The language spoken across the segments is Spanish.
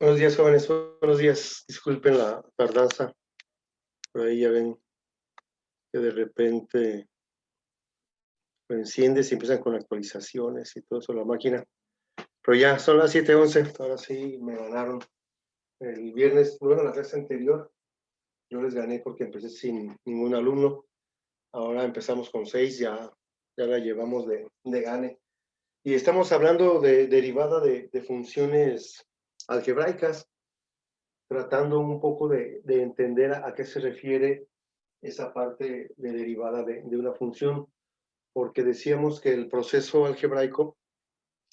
Buenos días, jóvenes. Buenos días. Disculpen la tardanza. Por ahí ya ven que de repente lo enciendes y empiezan con actualizaciones y todo eso, la máquina. Pero ya son las 7:11. Ahora sí me ganaron. El viernes, bueno, la clase anterior, yo les gané porque empecé sin ningún alumno. Ahora empezamos con 6, ya la llevamos de gane. Y estamos hablando de derivada de funciones algebraicas, tratando un poco de entender a qué se refiere esa parte de derivada de una función, porque decíamos que el proceso algebraico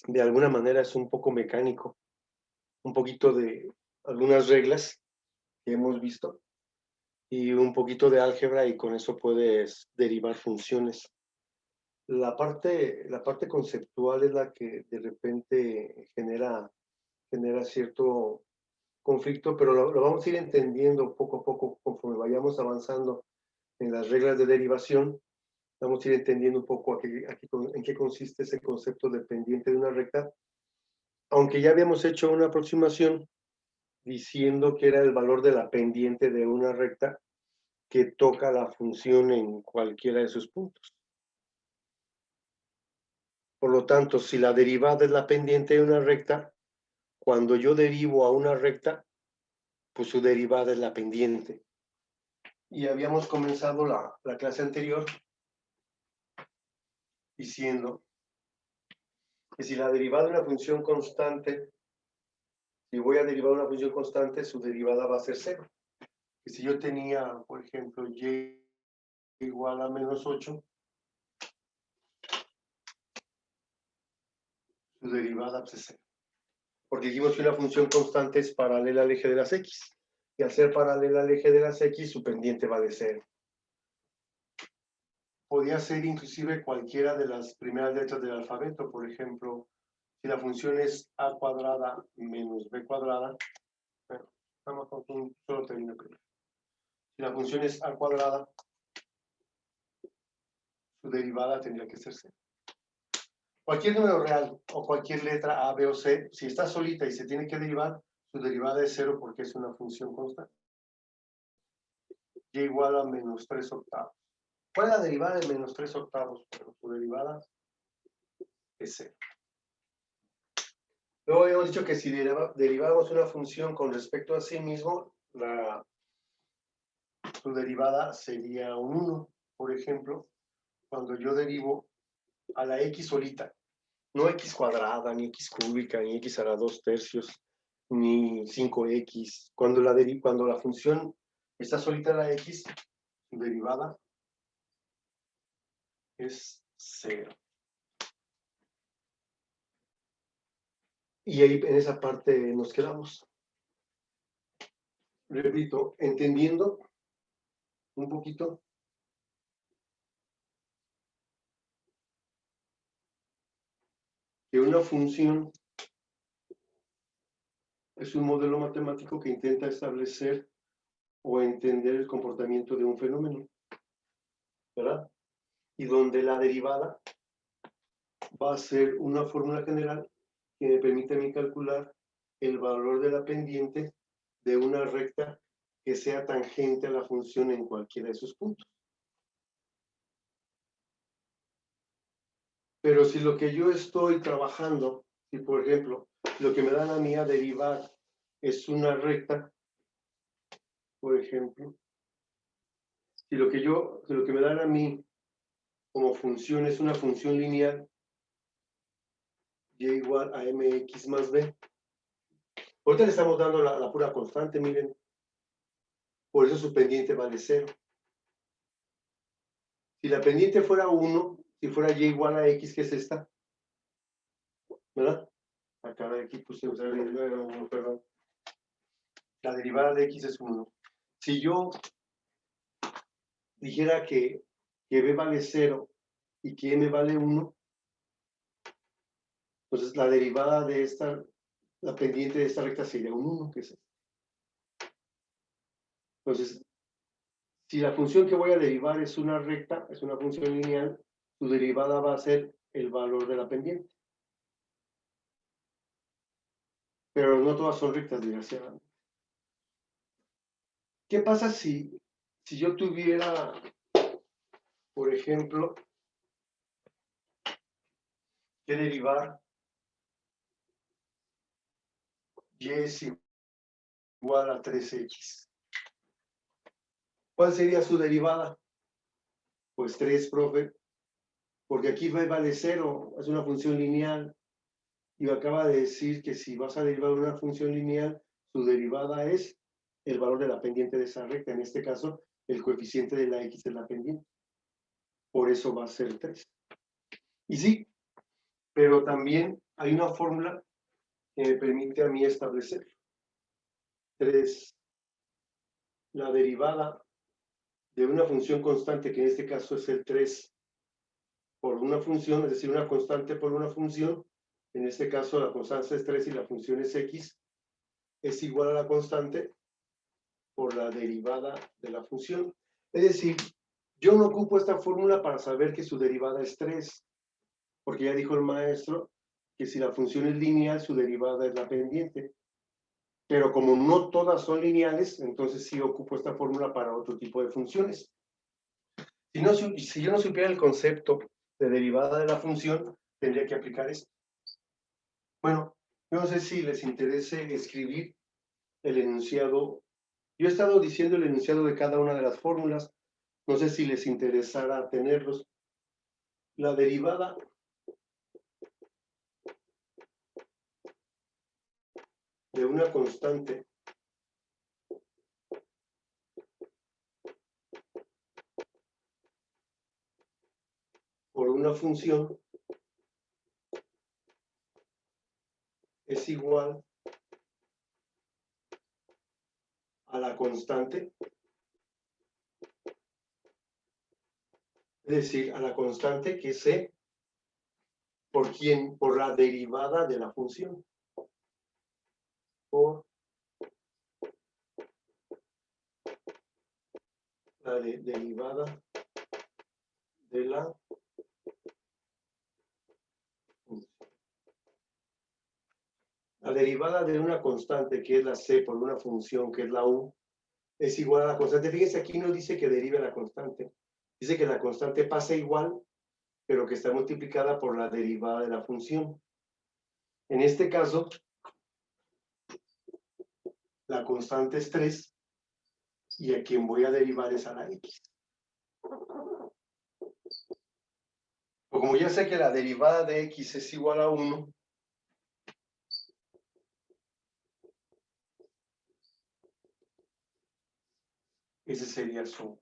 de alguna manera es un poco mecánico, un poquito de algunas reglas que hemos visto y un poquito de álgebra, y con eso puedes derivar funciones. La parte conceptual es la que de repente genera cierto conflicto, pero lo vamos a ir entendiendo poco a poco conforme vayamos avanzando en las reglas de derivación. Vamos a ir entendiendo un poco en qué consiste ese concepto de pendiente de una recta, aunque ya habíamos hecho una aproximación diciendo que era el valor de la pendiente de una recta que toca la función en cualquiera de sus puntos. Por lo tanto, si la derivada es la pendiente de una recta, cuando yo derivo a una recta, pues su derivada es la pendiente. Y habíamos comenzado la clase anterior diciendo que si la derivada de una función constante, si voy a derivar una función constante, su derivada va a ser 0. Y si yo tenía, por ejemplo, y igual a menos 8, su derivada pues, es 0. Porque dijimos que una función constante es paralela al eje de las x. Y al ser paralela al eje de las x, su pendiente va de 0. Podía ser inclusive cualquiera de las primeras letras del alfabeto. Por ejemplo, si la función es a cuadrada menos b cuadrada, bueno, vamos con un solo término primero. Si la función es a cuadrada, su derivada tendría que ser 0. Cualquier número real o cualquier letra A, B o C, si está solita y se tiene que derivar, su derivada es 0 porque es una función constante. Y igual a menos 3 octavos. ¿Cuál es la derivada de menos 3 octavos? Bueno, su derivada es 0. Luego habíamos dicho que si derivamos una función con respecto a sí mismo, su derivada sería un 1. Por ejemplo, cuando yo derivo a la x solita, no x cuadrada, ni x cúbica, ni x a la 2/3, ni 5x. Cuando la función está solita la x, su derivada es 0. Y ahí en esa parte nos quedamos. Repito, entendiendo un poquito que una función es un modelo matemático que intenta establecer o entender el comportamiento de un fenómeno, ¿verdad? Y donde la derivada va a ser una fórmula general que me permite a mí calcular el valor de la pendiente de una recta que sea tangente a la función en cualquiera de sus puntos. Pero si lo que yo estoy trabajando, si por ejemplo, lo que me dan a mí a derivar es una recta, por ejemplo, si lo que me dan a mí como función es una función lineal, y igual a mx más b. Ahorita le estamos dando la pura constante, miren. Por eso su pendiente vale 0. Si la pendiente fuera 1, si fuera y igual a x, que es esta, ¿verdad? Acá de aquí puse, perdón. La derivada de x es 1. Si yo dijera que b vale 0 y que m vale 1, entonces la derivada de esta, la pendiente de esta recta sería un 1, que es esta. Entonces, si la función que voy a derivar es una recta, es una función lineal, su derivada va a ser el valor de la pendiente. pero no todas son rectas, desgraciadamente. ¿Qué pasa si yo tuviera, por ejemplo, que derivar y es igual a 3x? ¿Cuál sería su derivada? Pues 3, profe, porque aquí vale 0, es una función lineal, y acaba de decir que si vas a derivar una función lineal, su derivada es el valor de la pendiente de esa recta, en este caso, el coeficiente de la x de la pendiente. Por eso va a ser 3. Y sí, pero también hay una fórmula que me permite a mí establecer 3, la derivada de una función constante, que en este caso es el 3 por una función, es decir, una constante por una función, en este caso la constante es 3 y la función es x, es igual a la constante por la derivada de la función. Es decir, yo no ocupo esta fórmula para saber que su derivada es 3, porque ya dijo el maestro que si la función es lineal, su derivada es la pendiente. Pero como no todas son lineales, entonces sí ocupo esta fórmula para otro tipo de funciones. Si yo no supiera el concepto de derivada de la función, tendría que aplicar esto. Bueno, yo no sé si les interese escribir el enunciado. Yo he estado diciendo el enunciado de cada una de las fórmulas. No sé si les interesara tenerlos. La derivada de una constante por una función es igual a la constante, es decir, a la constante que sé por la derivada de la función. Por la derivada de la función. La derivada de una constante, que es la c, por una función, que es la u, es igual a la constante. Fíjense, aquí no dice que derive la constante. Dice que la constante pasa igual, pero que está multiplicada por la derivada de la función. En este caso, la constante es 3, y a quien voy a derivar es a la x. O como ya sé que la derivada de x es igual a 1, ese sería su...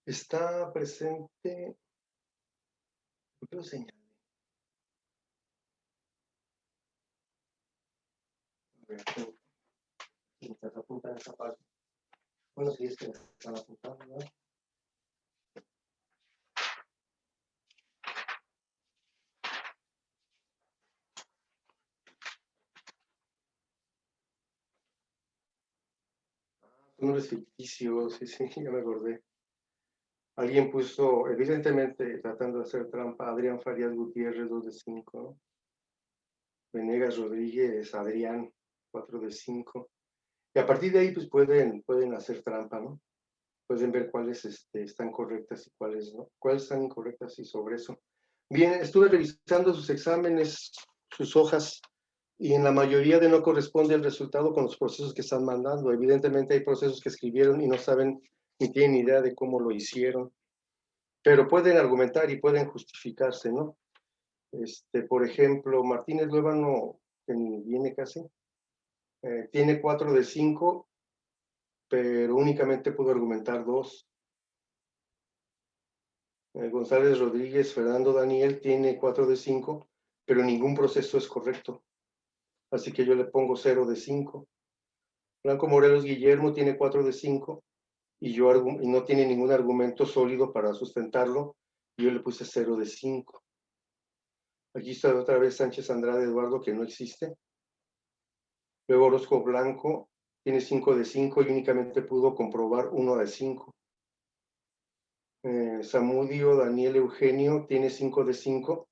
Está presente... ¿Por qué lo señalé? A ver, mientras apuntan esa parte. Bueno, si es que están apuntando, ¿no? Números ficticios, sí, sí, ya me acordé. Alguien puso, evidentemente, tratando de hacer trampa, Adrián Farías Gutiérrez, 2 de 5, ¿no? Venegas Rodríguez, Adrián, 4 de 5. Y a partir de ahí, pues pueden hacer trampa, ¿no? Pueden ver cuáles están correctas y cuáles no, cuáles están incorrectas y sobre eso. Bien, estuve revisando sus exámenes, sus hojas, y en la mayoría de no corresponde el resultado con los procesos que están mandando. Evidentemente hay procesos que escribieron y no saben ni tienen idea de cómo lo hicieron, pero pueden argumentar y pueden justificarse, ¿no? Por ejemplo, Martínez Luébano, que ni viene casi, tiene 4 de 5 pero únicamente pudo argumentar 2. González Rodríguez, Fernando Daniel tiene 4 de 5, pero ningún proceso es correcto. Así que yo le pongo 0 de 5. Blanco Morelos Guillermo tiene 4 de 5 y no tiene ningún argumento sólido para sustentarlo. Y yo le puse 0 de 5. Aquí está otra vez Sánchez Andrade Eduardo, que no existe. Luego Orozco Blanco tiene 5 de 5 y únicamente pudo comprobar 1 de 5. Zamudio Daniel Eugenio tiene 5 de 5,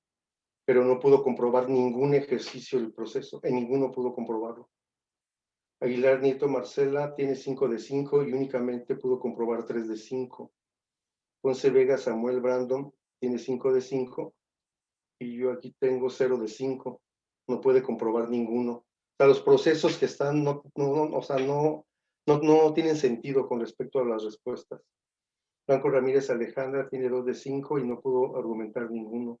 pero no pudo comprobar ningún ejercicio del proceso, en ninguno pudo comprobarlo. Aguilar Nieto Marcela tiene 5 de 5 y únicamente pudo comprobar 3 de 5. Ponce Vega Samuel Brandon tiene 5 de 5 y yo aquí tengo 0 de 5. No puede comprobar ninguno. O sea, los procesos que están no tienen sentido con respecto a las respuestas. Franco Ramírez Alejandra tiene 2 de 5 y no pudo argumentar ninguno.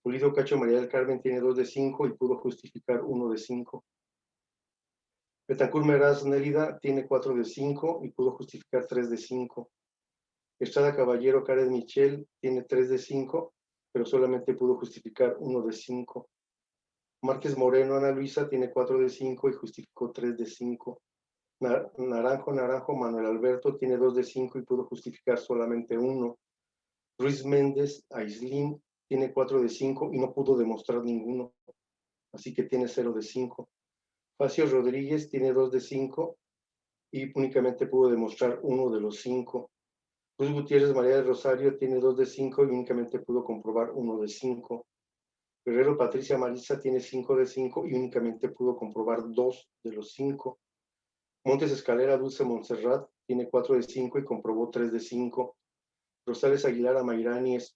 Pulido Cacho María del Carmen tiene 2 de 5 y pudo justificar 1 de 5. Betancur Meraz Nérida tiene 4 de 5 y pudo justificar 3 de 5. Estrada Caballero Karen Michel tiene 3 de 5, pero solamente pudo justificar 1 de 5. Márquez Moreno Ana Luisa tiene 4 de 5 y justificó 3 de 5. Naranjo Manuel Alberto tiene 2 de 5 y pudo justificar solamente 1. Ruiz Méndez Aislín tiene 4 de 5 y no pudo demostrar ninguno, así que tiene 0 de 5. Facio Rodríguez tiene 2 de 5 y únicamente pudo demostrar 1 de los 5. Cruz Gutiérrez María del Rosario tiene 2 de 5 y únicamente pudo comprobar 1 de 5. Guerrero Patricia Marisa tiene 5 de 5 y únicamente pudo comprobar 2 de los 5. Montes Escalera Dulce Montserrat tiene 4 de 5 y comprobó 3 de 5. Rosales Aguilar Amairanies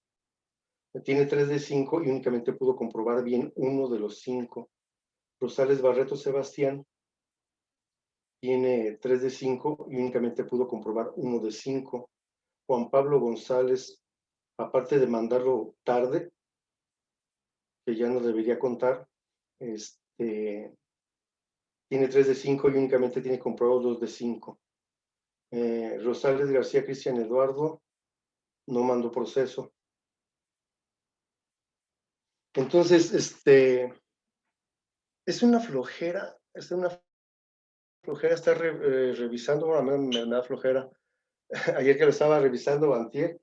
tiene 3 de 5 y únicamente pudo comprobar bien 1 de los 5. Rosales Barreto Sebastián tiene 3 de 5 y únicamente pudo comprobar 1 de 5. Juan Pablo González, aparte de mandarlo tarde, que ya no debería contar, tiene 3 de 5 y únicamente tiene comprobado 2 de 5. Rosales García Cristian Eduardo no mandó proceso. Entonces, es una flojera estar revisando, bueno, me da flojera. Ayer que lo estaba revisando, antier,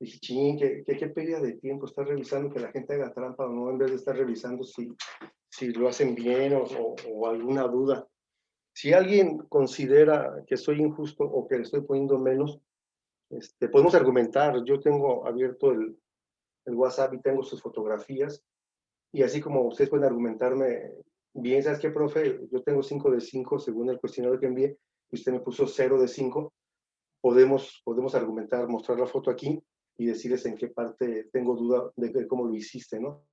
dije, ching, qué pérdida de tiempo estar revisando que la gente haga trampa o no, en vez de estar revisando si lo hacen bien o alguna duda. Si alguien considera que soy injusto o que le estoy poniendo menos, podemos argumentar. Yo tengo abierto el WhatsApp y tengo sus fotografías, y así como ustedes pueden argumentarme, bien, ¿sabes qué, profe? Yo tengo 5 de 5 según el cuestionario que envié, y usted me puso 0 de 5. Podemos argumentar, mostrar la foto aquí y decirles en qué parte tengo duda de cómo lo hiciste, ¿no?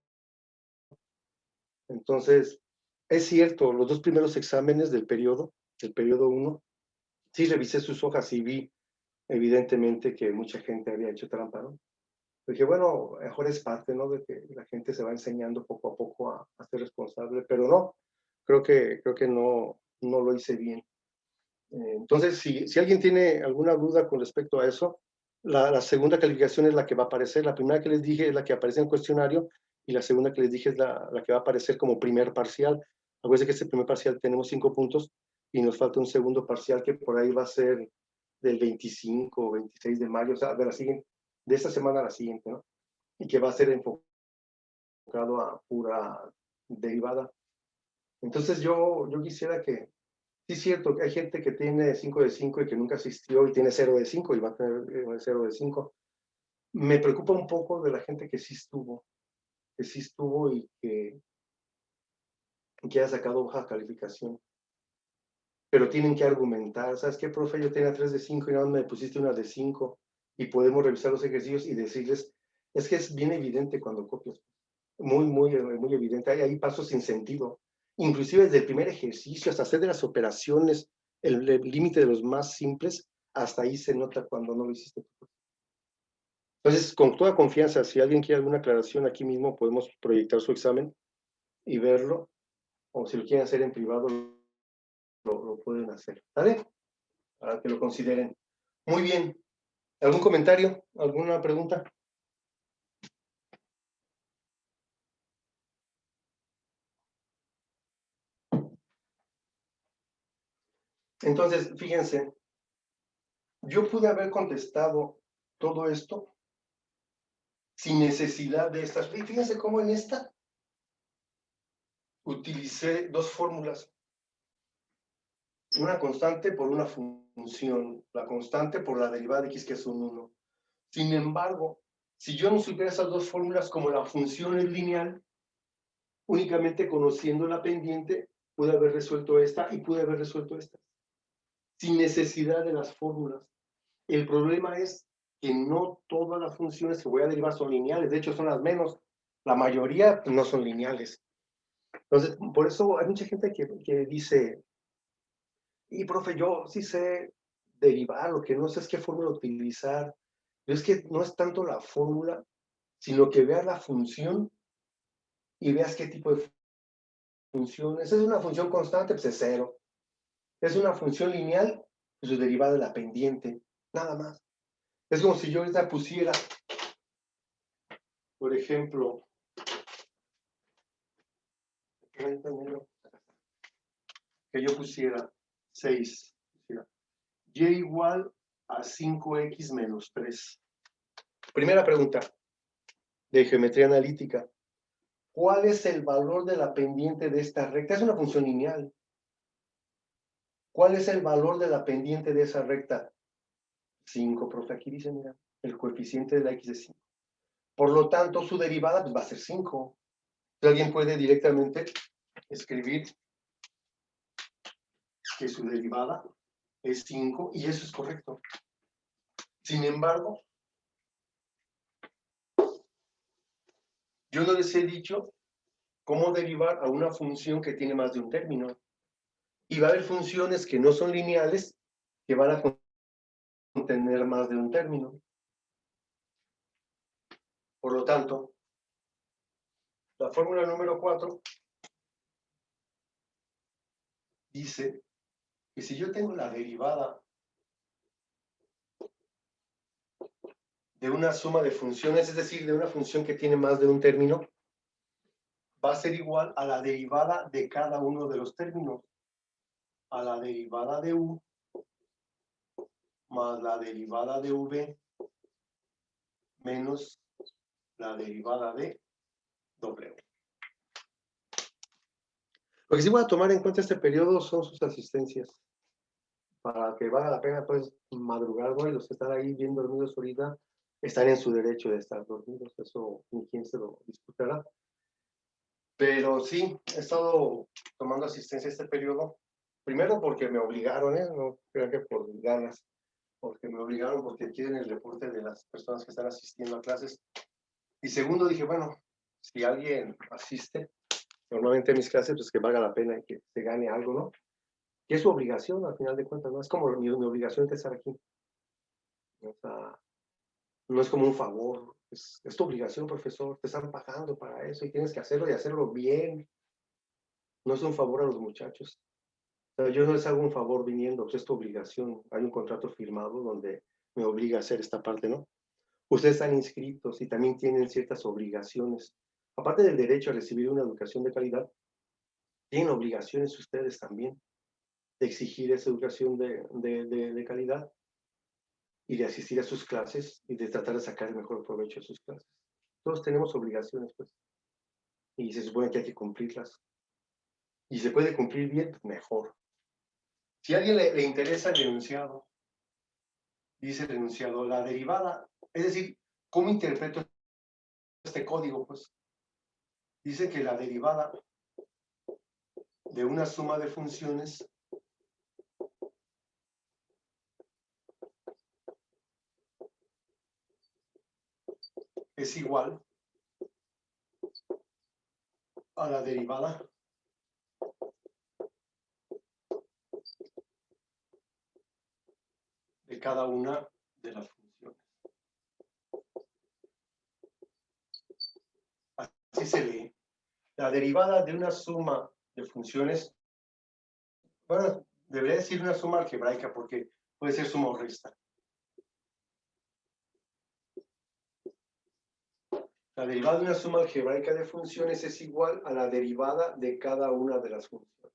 Entonces, es cierto, los 2 primeros exámenes del periodo 1, sí revisé sus hojas y vi evidentemente que mucha gente había hecho trampa, ¿no? Dije, bueno, mejor es parte, ¿no? De que la gente se va enseñando poco a poco a ser responsable, pero no, creo que no lo hice bien. Entonces, si alguien tiene alguna duda con respecto a eso, la segunda calificación es la que va a aparecer. La primera que les dije es la que aparece en el cuestionario y la segunda que les dije es la que va a aparecer como primer parcial. Acuérdense que este primer parcial tenemos 5 puntos y nos falta un segundo parcial que por ahí va a ser del 25 o 26 de mayo, o sea, de esta semana a la siguiente, ¿no? Y que va a ser enfocado a pura derivada. Entonces yo quisiera que, sí es cierto que hay gente que tiene 5 de 5 y que nunca asistió y tiene 0 de 5 y va a tener 0 de 5. Me preocupa un poco de la gente que sí estuvo y que haya sacado baja calificación. Pero tienen que argumentar, ¿sabes qué, profe? Yo tenía 3 de 5 y nada más me pusiste una de 5 y podemos revisar los ejercicios y decirles, es que es bien evidente cuando copias. Muy evidente. Hay pasos sin sentido. Inclusive desde el primer ejercicio hasta hacer de las operaciones el límite de los más simples, hasta ahí se nota cuando no lo hiciste. Entonces, con toda confianza, si alguien quiere alguna aclaración aquí mismo, podemos proyectar su examen y verlo, o si lo quieren hacer en privado, lo pueden hacer. ¿Vale? para que lo consideren. Muy bien. ¿Algún comentario? ¿Alguna pregunta? Entonces, fíjense, yo pude haber contestado todo esto sin necesidad de estas. Y fíjense cómo en esta utilicé dos fórmulas. Una constante por una función, la constante por la derivada de x, que es un 1. Sin embargo, si yo no supiera esas dos fórmulas, como la función es lineal, únicamente conociendo la pendiente, pude haber resuelto esta y pude haber resuelto esta, sin necesidad de las fórmulas. El problema es que no todas las funciones que voy a derivar son lineales, de hecho son las menos, la mayoría no son lineales. Entonces, por eso hay mucha gente que dice, y profe, yo sí sé derivar, lo que no sé es qué fórmula utilizar. Pero es que no es tanto la fórmula, sino que veas la función y veas qué tipo de función. Esa es una función constante, pues es 0. Es una función lineal, pues su derivada de la pendiente, nada más. Es como si yo ahorita pusiera, por ejemplo, que yo pusiera 6, y igual a 5x menos 3. Primera pregunta de geometría analítica. ¿Cuál es el valor de la pendiente de esta recta? Es una función lineal. ¿Cuál es el valor de la pendiente de esa recta? 5, profe, aquí dice, mira, el coeficiente de la x es 5. Por lo tanto, su derivada pues, va a ser 5. Alguien puede directamente escribir que su derivada es 5 y eso es correcto. Sin embargo, yo no les he dicho cómo derivar a una función que tiene más de un término. Y va a haber funciones que no son lineales que van a contener más de un término. Por lo tanto, la fórmula número 4 dice que si yo tengo la derivada de una suma de funciones, es decir, de una función que tiene más de un término, va a ser igual a la derivada de cada uno de los términos, a la derivada de u más la derivada de v menos la derivada de w. Lo que sí voy a tomar en cuenta este periodo son sus asistencias, para que valga la pena pues madrugar, ¿no? Y los que están ahí bien dormidos ahorita están en su derecho de estar dormidos, eso ni quien se lo disputará. Pero sí, he estado tomando asistencia este periodo, primero porque me obligaron, no creo que por ganas, porque me obligaron, porque quieren el reporte de las personas que están asistiendo a clases. Y segundo, dije, bueno, si alguien asiste, normalmente a mis clases, pues que valga la pena y que se gane algo, ¿no? Que es su obligación, al final de cuentas, ¿no? Es como mi obligación de estar aquí. O sea, no es como un favor, es tu obligación, profesor, te están pagando para eso y tienes que hacerlo y hacerlo bien. No es un favor a los muchachos. O sea, yo no les hago un favor viniendo, pues es tu obligación. Hay un contrato firmado donde me obliga a hacer esta parte, ¿no? Ustedes están inscritos y también tienen ciertas obligaciones. Aparte del derecho a recibir una educación de calidad, tienen obligaciones ustedes también de exigir esa educación de calidad y de asistir a sus clases y de tratar de sacar el mejor provecho de sus clases. Todos tenemos obligaciones, pues, y se supone que hay que cumplirlas. Y se puede cumplir bien, pues mejor. Si a alguien le interesa el enunciado, dice el enunciado, la derivada, es decir, ¿cómo interpreto este código? Pues dice que la derivada de una suma de funciones es igual a la derivada de cada una de las funciones. Así se lee. La derivada de una suma de funciones, bueno, debería decir una suma algebraica porque Puede ser suma o resta. La derivada de una suma algebraica de funciones es igual a la derivada de cada una de las funciones.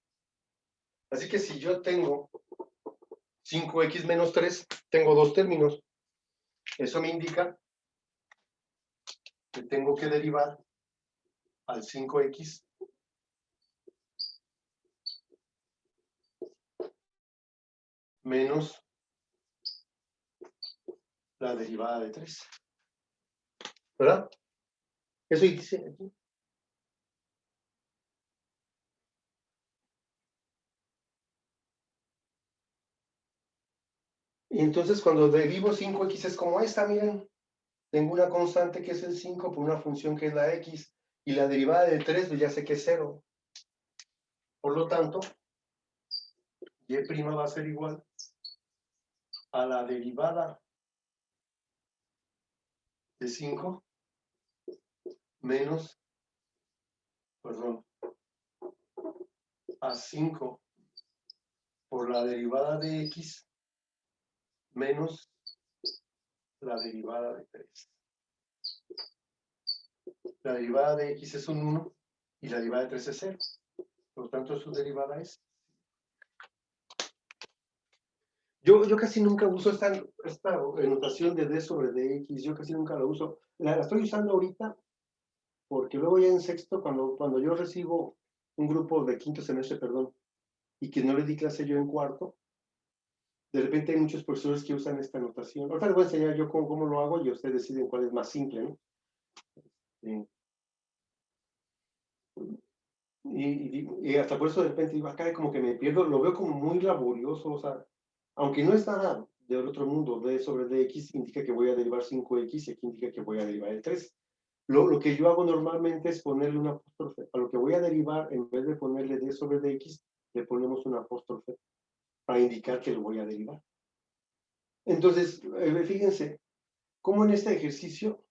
Así que si yo tengo 5x menos 3, tengo dos términos. Eso me indica que tengo que derivar al 5x menos la derivada de 3. ¿Verdad? Eso dice aquí. Y entonces cuando derivo 5x es como esta, miren. Tengo una constante que es el 5 por una función que es la x, y la derivada de 3 pues ya sé que es 0. Por lo tanto, y' va a ser igual a la derivada de 5 menos, perdón, a 5 por la derivada de x menos la derivada de 3. La derivada de x es un 1 y la derivada de 3 es 0. Por lo tanto, su derivada es. Yo casi nunca uso esta notación de d sobre dx, yo casi nunca la uso. La estoy usando ahorita porque luego ya en sexto, cuando yo recibo un grupo de quinto semestre, perdón, y que no le di clase yo en cuarto, de repente hay muchos profesores que usan esta notación. Ahorita les voy a enseñar yo cómo lo hago y ustedes deciden cuál es más simple, ¿no? Sí. Y hasta por eso de repente digo, acá como que me pierdo, lo veo como muy laborioso, o sea, aunque no es nada del otro mundo, d sobre dx indica que voy a derivar 5x y aquí indica que voy a derivar el 3. Lo que yo hago normalmente es ponerle un apóstrofe. A lo que voy a derivar, en vez de ponerle d sobre dx, le ponemos un apóstrofe para indicar que lo voy a derivar. Entonces, fíjense, cómo en este ejercicio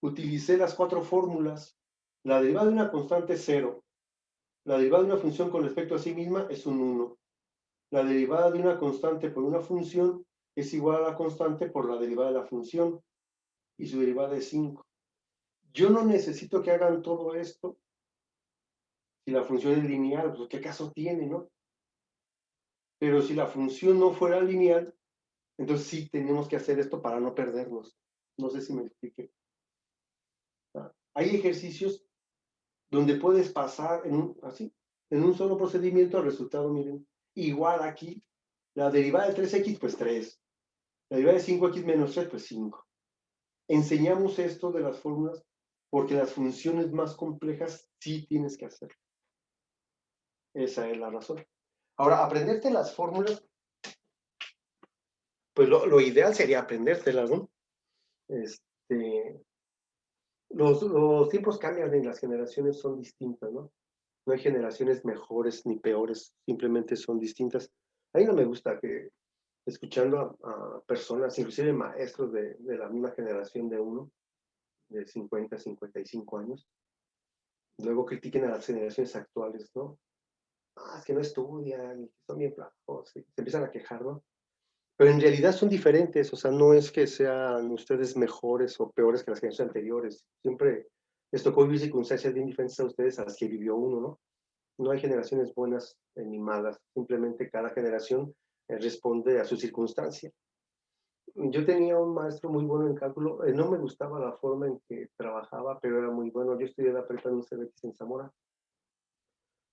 utilicé las cuatro fórmulas. La derivada de una constante es 0. La derivada de una función con respecto a sí misma es un 1. La derivada de una constante por una función es igual a la constante por la derivada de la función, y su derivada es 5. Yo no necesito que hagan todo esto si la función es lineal, pues ¿qué caso tiene, no? Pero si la función no fuera lineal, entonces sí tenemos que hacer esto para no perdernos. No sé si me expliqué. Hay ejercicios donde puedes pasar en un solo procedimiento al resultado, miren. Igual aquí, la derivada de 3x, pues 3. La derivada de 5x menos 3, pues 5. Enseñamos esto de las fórmulas porque las funciones más complejas sí tienes que hacer. Esa es la razón. Ahora, aprenderte las fórmulas, pues lo ideal sería aprendértelas, ¿no? Los tiempos cambian y las generaciones son distintas, ¿no? No hay generaciones mejores ni peores, simplemente son distintas. A mí no me gusta que, escuchando a personas, inclusive maestros de la misma generación de uno, de 50, 55 años, luego critiquen a las generaciones actuales, ¿no? Ah, es que no estudian, son bien flacos, se empiezan a quejar, ¿no? Pero en realidad son diferentes, o sea, no es que sean ustedes mejores o peores que las generaciones anteriores. Siempre les tocó vivir circunstancias bien diferentes a ustedes a las que vivió uno, ¿no? No hay generaciones buenas ni malas, simplemente cada generación responde a su circunstancia. Yo tenía un maestro muy bueno en cálculo, no me gustaba la forma en que trabajaba, pero era muy bueno. Yo estudié la prepa en un CBX en Zamora,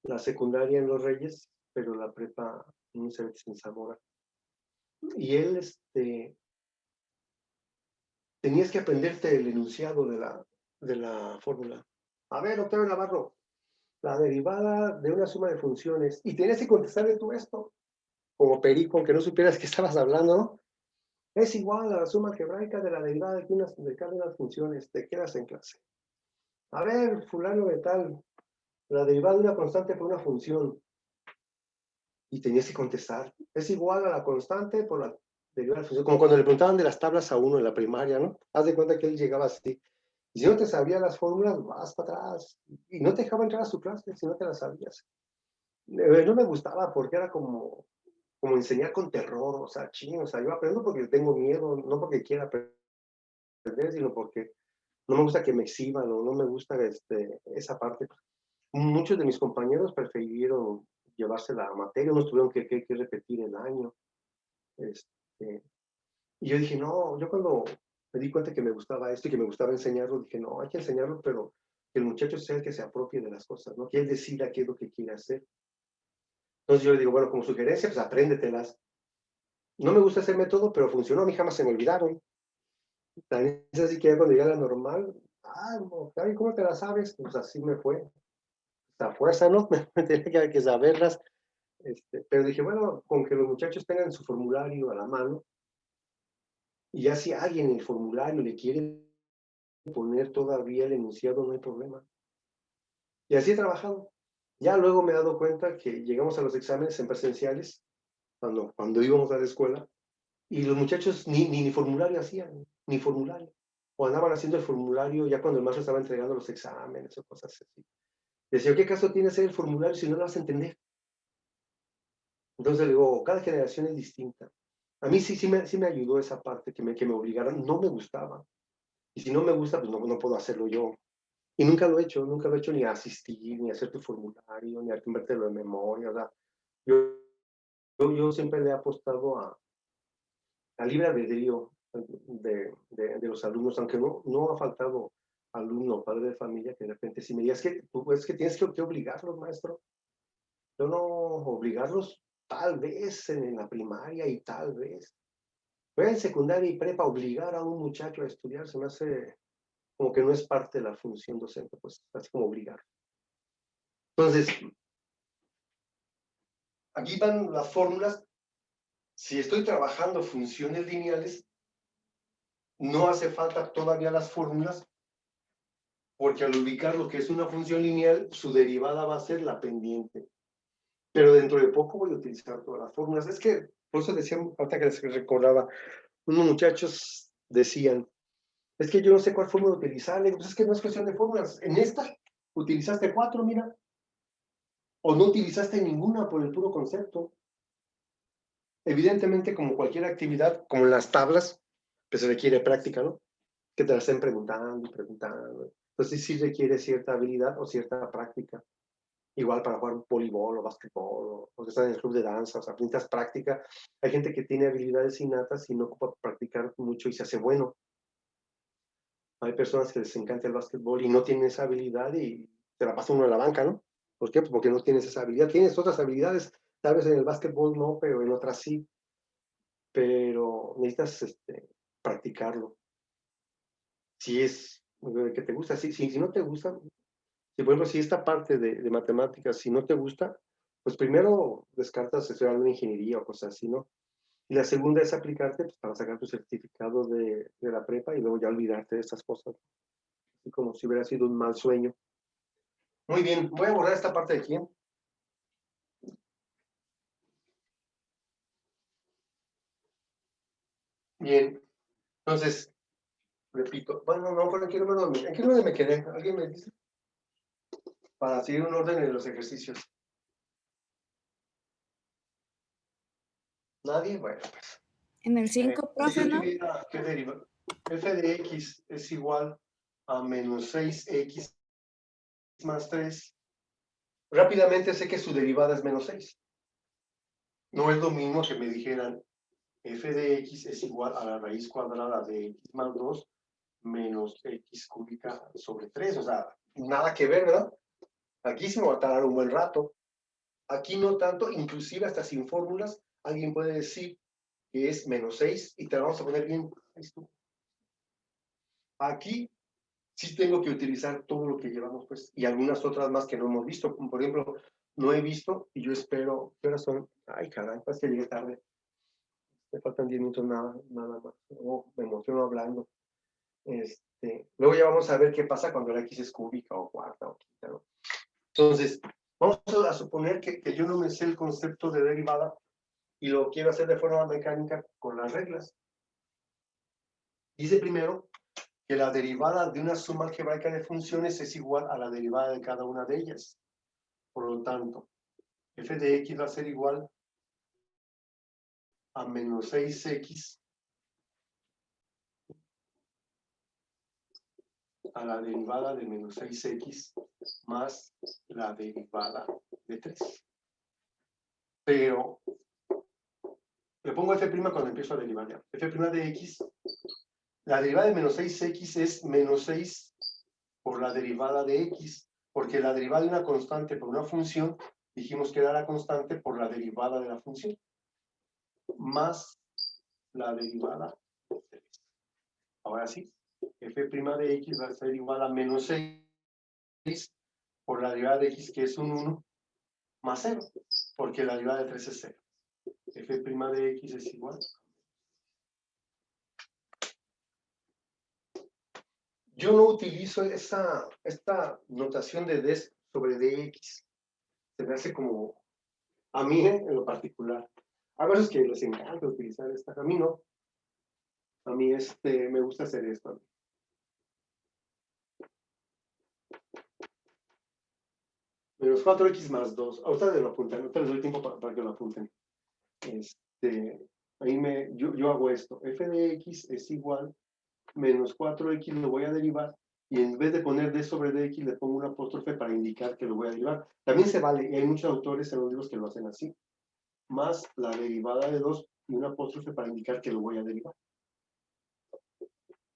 la secundaria en Los Reyes, pero la prepa en un CBX en Zamora. Y él, tenías que aprenderte el enunciado de la fórmula. A ver, Octavio Navarro, la derivada de una suma de funciones, y tenías que contestarle tú esto, como perico, aunque no supieras qué estabas hablando, ¿no? Es igual a la suma algebraica de la derivada de cada una de las funciones, te quedas en clase. A ver, fulano de tal, la derivada de una constante por una función, y tenías que contestar, es igual a la constante por la derivada de la función, como cuando le preguntaban de las tablas a uno en la primaria, ¿no? Haz de cuenta que él llegaba así, y si no te sabías las fórmulas, vas para atrás, y no te dejaba entrar a su clase si no te las sabías. No me gustaba porque era como como enseñar con terror, o sea, ching, o sea, yo aprendo porque tengo miedo, no porque quiera aprender, sino porque no me gusta que me exhiban o no me gusta esa parte. Muchos de mis compañeros prefirieron llevarse la materia, unos tuvieron que repetir el año. Y yo dije, no, yo cuando me di cuenta que me gustaba esto y que me gustaba enseñarlo, dije, no, hay que enseñarlo, pero que el muchacho sea el que se apropie de las cosas, ¿no? Que él decida qué es lo que quiere hacer. Entonces yo le digo, bueno, como sugerencia, pues apréndetelas. No me gusta ese método, pero funcionó, a mí jamás se me olvidaron. También es así que ya cuando llegué a la normal, Javi, ¿cómo te la sabes? Pues así me fue. A fuerza, ¿no? Me tenía que saberlas. Pero dije, bueno, con que los muchachos tengan su formulario a la mano, y ya si alguien en el formulario le quiere poner todavía el enunciado, no hay problema. Y así he trabajado. Ya luego me he dado cuenta que llegamos a los exámenes en presenciales, cuando íbamos a la escuela, y los muchachos ni formulario hacían, ni formulario. O andaban haciendo el formulario ya cuando el maestro estaba entregando los exámenes o cosas así. Decía, ¿qué caso tiene hacer el formulario si no lo vas a entender? Entonces digo, cada generación es distinta. A mí sí me ayudó esa parte que me obligaron, no me gustaba. Y si no me gusta, pues no puedo hacerlo yo. Y nunca lo he hecho ni a asistir, ni a hacer tu formulario, ni a convertirlo de memoria. O sea, yo siempre le he apostado a libre albedrío de los alumnos, aunque no ha faltado alumno, padre de familia, que de repente sí me diga, es que tienes que obligarlos, maestro. Yo no obligarlos tal vez en la primaria y tal vez. Pero en secundaria y prepa obligar a un muchacho a estudiar se me hace como que no es parte de la función docente, pues así como obligar. Entonces, aquí van las fórmulas. Si estoy trabajando funciones lineales, no hace falta todavía las fórmulas, porque al ubicar lo que es una función lineal, su derivada va a ser la pendiente. Pero dentro de poco voy a utilizar todas las fórmulas. Es que, por eso decía, ahorita que les recordaba, unos muchachos decían, es que yo no sé cuál fórmula utilizar. Le digo, pues es que no es cuestión de fórmulas. En esta utilizaste 4, mira, o no utilizaste ninguna por el puro concepto. Evidentemente, como cualquier actividad, como en las tablas, pues se requiere práctica, ¿no? Que te la estén preguntando y preguntando. Entonces sí requiere cierta habilidad o cierta práctica. Igual para jugar voleibol o básquetbol, o que están en el club de danza, o sea, necesitas práctica. Hay gente que tiene habilidades innatas y no ocupa practicar mucho y se hace bueno. Hay personas que les encanta el básquetbol y no tienen esa habilidad y te la pasa uno en la banca, ¿no? ¿Por qué? Pues porque no tienes esa habilidad. Tienes otras habilidades, tal vez en el básquetbol no, pero en otras sí. Pero necesitas practicarlo. Si es que te gusta, si no te gusta, si por ejemplo, si esta parte de matemáticas, si no te gusta, pues primero descartas estudiar una ingeniería o cosas así, ¿no? Y la segunda es aplicarte pues, para sacar tu certificado de la prepa y luego ya olvidarte de estas cosas, así como si hubiera sido un mal sueño. Muy bien, voy a borrar esta parte de aquí. Bien, entonces, repito, bueno, no, pero ¿en qué número me quedé? ¿Alguien me dice? Para seguir un orden en los ejercicios. ¿Nadie? Bueno, pues. En el 5, Si profe, yo ¿no? tuviera que derivar, f de x es igual a menos 6x más 3, rápidamente sé que su derivada es menos 6. No es lo mismo que me dijeran f de x es igual a la raíz cuadrada de x más 2 menos x cúbica sobre 3. O sea, nada que ver, ¿verdad? Aquí se me va a tardar un buen rato. Aquí no tanto, inclusive hasta sin fórmulas, alguien puede decir que es menos 6 y te la vamos a poner bien. Ahí estuvo. Aquí sí tengo que utilizar todo lo que llevamos, pues, y algunas otras más que no hemos visto, como por ejemplo, no he visto y yo espero, ¿qué horas son? Ay, caray, pues que llegué tarde, me faltan 10 minutos nada más, me emociono hablando. Luego ya vamos a ver qué pasa cuando la X es cúbica o cuarta o quinta, ¿no? Entonces, vamos a suponer que yo no me sé el concepto de derivada y lo quiero hacer de forma mecánica con las reglas. Dice primero que la derivada de una suma algebraica de funciones es igual a la derivada de cada una de ellas. Por lo tanto, f de x va a ser igual a menos 6x a la derivada de menos 6x más la derivada de 3. Pero le pongo f' cuando empiezo a derivar ya. F' de x, la derivada de menos 6x es menos 6 por la derivada de x, porque la derivada de una constante por una función, dijimos que era la constante por la derivada de la función, más la derivada de 3. Ahora sí, f' de x va a ser igual a menos 6 por la derivada de x, que es un 1, más 0, porque la derivada de 3 es 0. F' de x es igual. Yo no utilizo esta notación de d sobre dx. Se me hace como, a mí en lo particular, a veces que les encanta utilizar esta, a mí no. A mí me gusta hacer esto. Menos 4x más 2. A ustedes lo apuntan, ahorita les doy tiempo para que lo apunten. Ahí yo hago esto. F de x es igual, menos 4x lo voy a derivar, y en vez de poner d sobre dx le pongo una apóstrofe para indicar que lo voy a derivar. También se vale, y hay muchos autores en los libros que lo hacen así. Más la derivada de 2 y una apóstrofe para indicar que lo voy a derivar.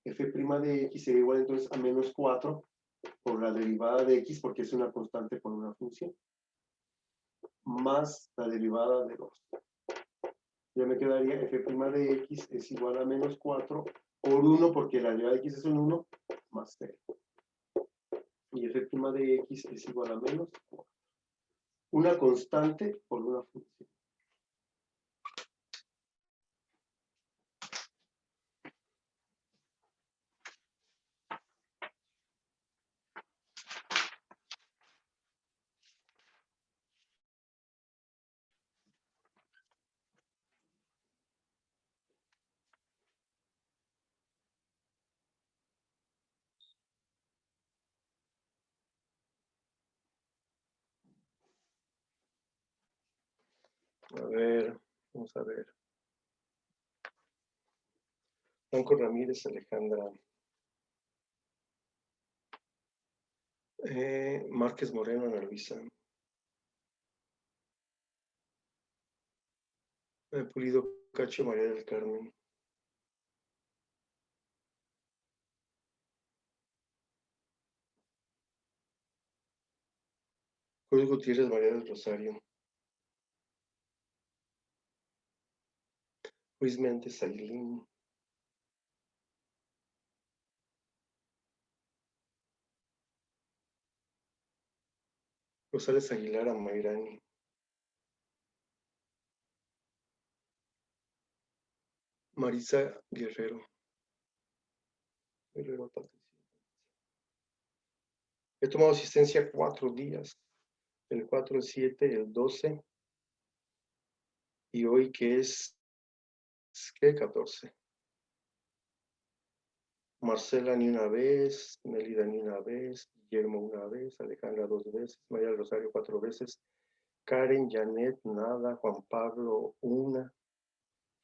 F' de x sería igual entonces a menos 4 por la derivada de x, porque es una constante por una función, más la derivada de 2. Ya me quedaría f' de x es igual a menos 4 por 1, porque la derivada de x es un 1, más 0. Y f' de x es igual a menos 4. Una constante por una función. A ver, vamos a ver. Franco Ramírez, Alejandra. Márquez Moreno, Ana Luisa. Pulido Cacho, María del Carmen. Cruz Gutiérrez, María del Rosario. Luis Méndez, Aguilín. Rosales Aguilar, Amairani. Marisa Guerrero. Guerrero Patricia. He tomado asistencia 4 días. El 4, el 7, el 12. Y hoy que es, ¿qué? 14. Marcela ni una vez, Melida ni una vez, Guillermo una vez, Alejandra 2 veces, María del Rosario 4 veces, Karen, Janet, nada, Juan Pablo, una,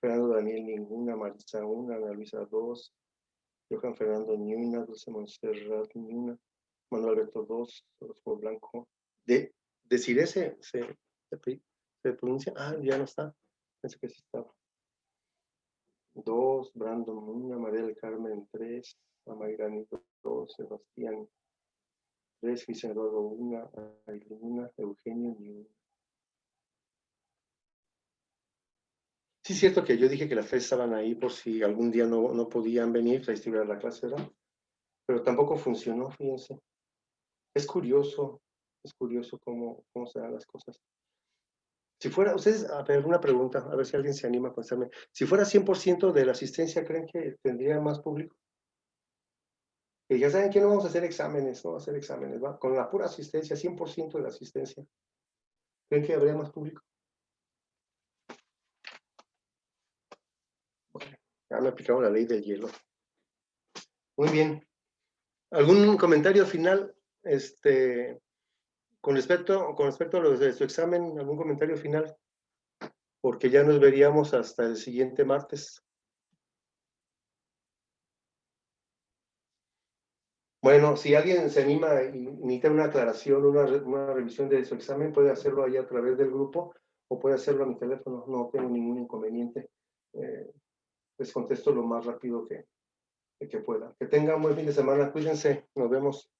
Fernando Daniel, ninguna, Marisa, una, Ana Luisa 2, Johan Fernando, ni una, Dulce Montserrat, ni una, Manuel Alberto 2, Orozco Blanco. Decir ese se pronuncia, ya no está, pensé que sí estaba. 2, Brandon 1, María del Carmen 3, Amairani 2, Sebastián 3, Cristian Eduardo 1, Aileen 1, Eugenio ni 1. Sí, es cierto que yo dije que las 3 estaban ahí por si algún día no podían venir a distribuir la clase, ¿verdad? Pero tampoco funcionó, fíjense. Es curioso cómo se dan las cosas. Si fuera, ustedes, a ver, una pregunta, a ver si alguien se anima a contestarme. Si fuera 100% de la asistencia, ¿creen que tendría más público? Y ya saben que no vamos a hacer exámenes, ¿va? Con la pura asistencia, 100% de la asistencia. ¿Creen que habría más público? Bueno, ya me aplicaron la ley del hielo. Muy bien. ¿Algún comentario final? Con respecto a lo de su examen, ¿algún comentario final? porque ya nos veríamos hasta el siguiente martes. Bueno, si alguien se anima y necesita una aclaración, una revisión de su examen, puede hacerlo ahí a través del grupo o puede hacerlo a mi teléfono, no tengo ningún inconveniente. Les contesto lo más rápido que pueda. Que tengan un buen fin de semana, cuídense, nos vemos.